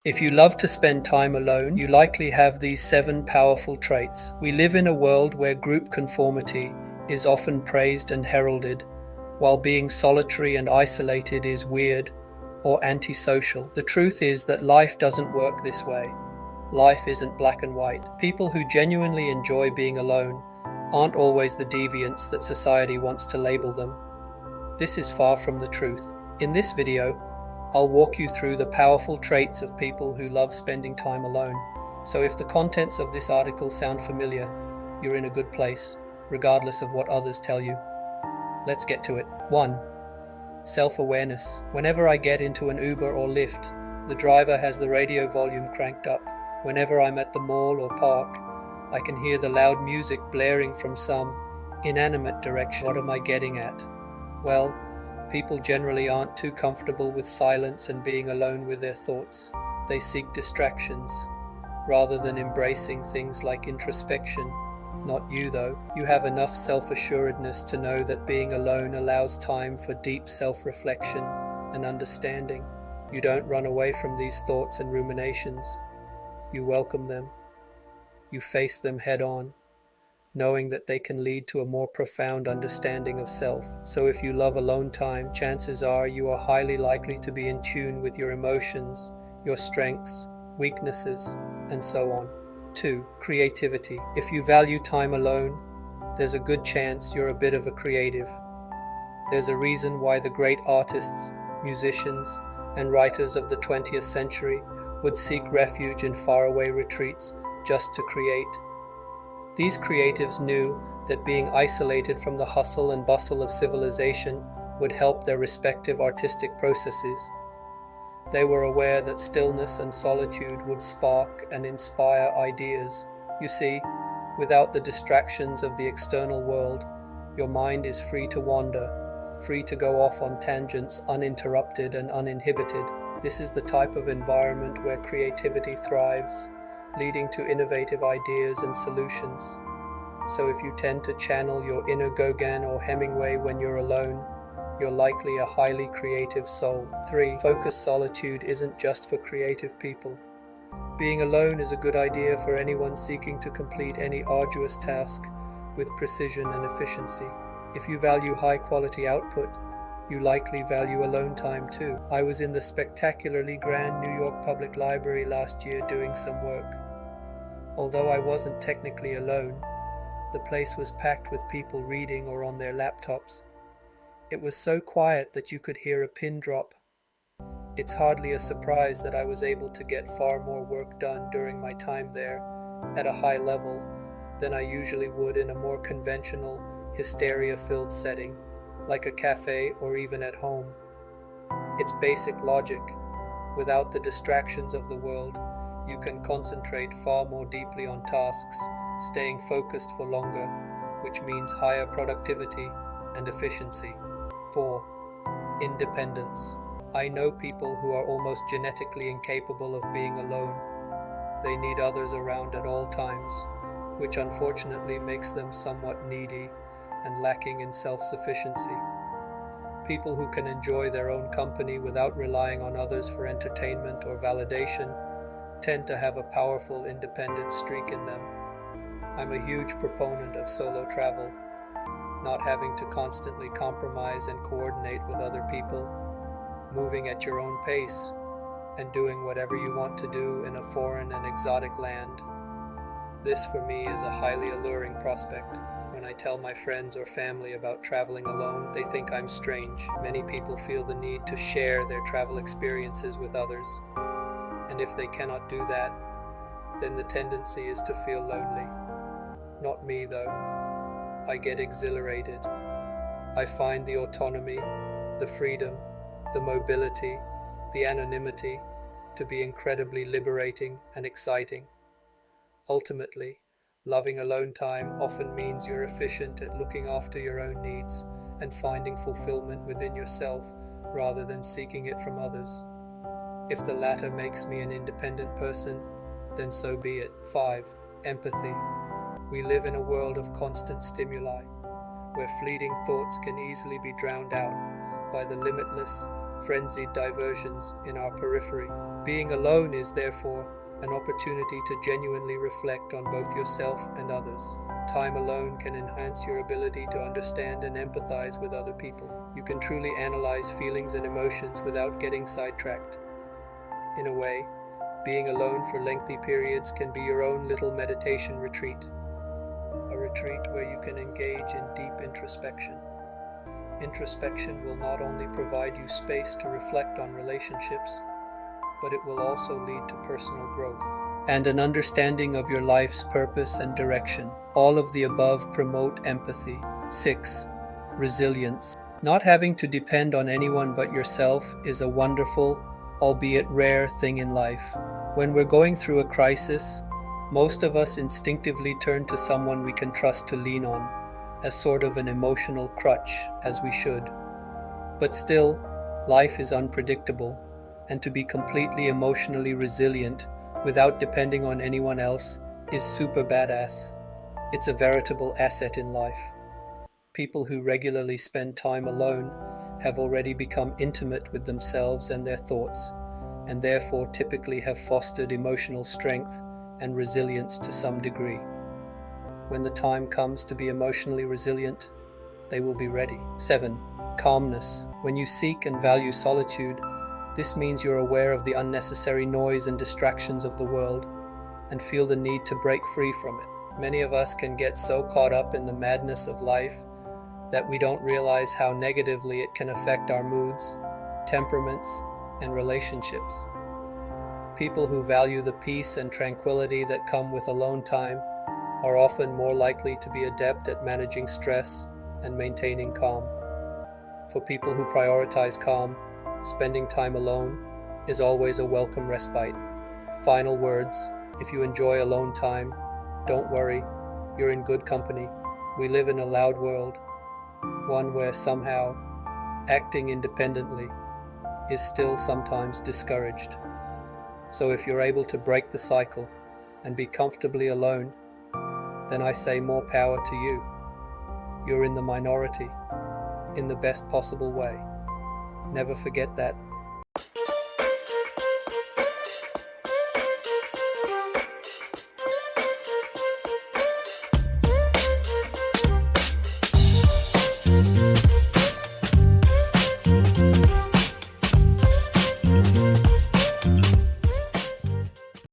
If you love to spend time alone, you likely have these 7 powerful traits. We live in a world where group conformity is often praised and heralded, while being solitary and isolated is weird or antisocial. The truth is that life doesn't work this way. Life isn't black and white. People who genuinely enjoy being alone aren't always the deviants that society wants to label them. This is far from the truth. In this video, I'll walk you through the powerful traits of people who love spending time alone. So if the contents of this article sound familiar, you're in a good place, regardless of what others tell you. Let's get to it. 1. Self-awareness. Whenever I get into an Uber or Lyft, the driver has the radio volume cranked up. Whenever I'm at the mall or park, I can hear the loud music blaring from some inanimate direction. What am I getting at? Well, people generally aren't too comfortable with silence and being alone with their thoughts. They seek distractions, rather than embracing things like introspection. Not you though. You have enough self-assuredness to know that being alone allows time for deep self-reflection and understanding. You don't run away from these thoughts and ruminations. You welcome them. You face them head on, knowing that they can lead to a more profound understanding of self. So if you love alone time, chances are you are highly likely to be in tune with your emotions, your strengths, weaknesses, and so on. 2. Creativity. If you value time alone, there's a good chance you're a bit of a creative. There's a reason why the great artists, musicians, and writers of the 20th century would seek refuge in faraway retreats just to create. These creatives knew that being isolated from the hustle and bustle of civilization would help their respective artistic processes. They were aware that stillness and solitude would spark and inspire ideas. You see, without the distractions of the external world, your mind is free to wander, free to go off on tangents uninterrupted and uninhibited. This is the type of environment where creativity thrives, leading to innovative ideas and solutions. So if you tend to channel your inner Gauguin or Hemingway when you're alone, you're likely a highly creative soul. 3. Focused solitude isn't just for creative people. Being alone is a good idea for anyone seeking to complete any arduous task with precision and efficiency. If you value high-quality output, you likely value alone time too. I was in the spectacularly grand New York Public Library last year doing some work. Although I wasn't technically alone, the place was packed with people reading or on their laptops. It was so quiet that you could hear a pin drop. It's hardly a surprise that I was able to get far more work done during my time there at a high level than I usually would in a more conventional, hysteria-filled setting, like a cafe or even at home. It's basic logic. Without the distractions of the world, you can concentrate far more deeply on tasks, staying focused for longer, which means higher productivity and efficiency. 4. Independence. I know people who are almost genetically incapable of being alone. They need others around at all times, which unfortunately makes them somewhat needy and lacking in self-sufficiency. People who can enjoy their own company without relying on others for entertainment or validation tend to have a powerful independent streak in them. I'm a huge proponent of solo travel, not having to constantly compromise and coordinate with other people, moving at your own pace, and doing whatever you want to do in a foreign and exotic land. This for me is a highly alluring prospect. When I tell my friends or family about traveling alone, they think I'm strange. Many people feel the need to share their travel experiences with others. And if they cannot do that, then the tendency is to feel lonely. Not me though. I get exhilarated. I find the autonomy, the freedom, the mobility, the anonymity to be incredibly liberating and exciting. Ultimately, loving alone time often means you're efficient at looking after your own needs and finding fulfillment within yourself rather than seeking it from others. If the latter makes me an independent person, then so be it. 5. Empathy. We live in a world of constant stimuli, where fleeting thoughts can easily be drowned out by the limitless, frenzied diversions in our periphery. Being alone is therefore an opportunity to genuinely reflect on both yourself and others. Time alone can enhance your ability to understand and empathize with other people. You can truly analyze feelings and emotions without getting sidetracked. In a way, being alone for lengthy periods can be your own little meditation retreat. A retreat where you can engage in deep introspection. Introspection will not only provide you space to reflect on relationships, but it will also lead to personal growth and an understanding of your life's purpose and direction. All of the above promote empathy. 6. Resilience. Not having to depend on anyone but yourself is a wonderful, albeit rare, thing in life. When we're going through a crisis, most of us instinctively turn to someone we can trust to lean on, as sort of an emotional crutch, as we should. But still, life is unpredictable, and to be completely emotionally resilient without depending on anyone else is super badass. It's a veritable asset in life. People who regularly spend time alone have already become intimate with themselves and their thoughts, and therefore typically have fostered emotional strength and resilience to some degree. When the time comes to be emotionally resilient, they will be ready. 7. Calmness. When you seek and value solitude, this means you're aware of the unnecessary noise and distractions of the world and feel the need to break free from it. Many of us can get so caught up in the madness of life that we don't realize how negatively it can affect our moods, temperaments, and relationships. People who value the peace and tranquility that come with alone time are often more likely to be adept at managing stress and maintaining calm. For people who prioritize calm, spending time alone is always a welcome respite. Final words: if you enjoy alone time, don't worry, you're in good company. We live in a loud world, one where somehow acting independently is still sometimes discouraged. So if you're able to break the cycle and be comfortably alone, then I say more power to you. You're in the minority, in the best possible way. Never forget that.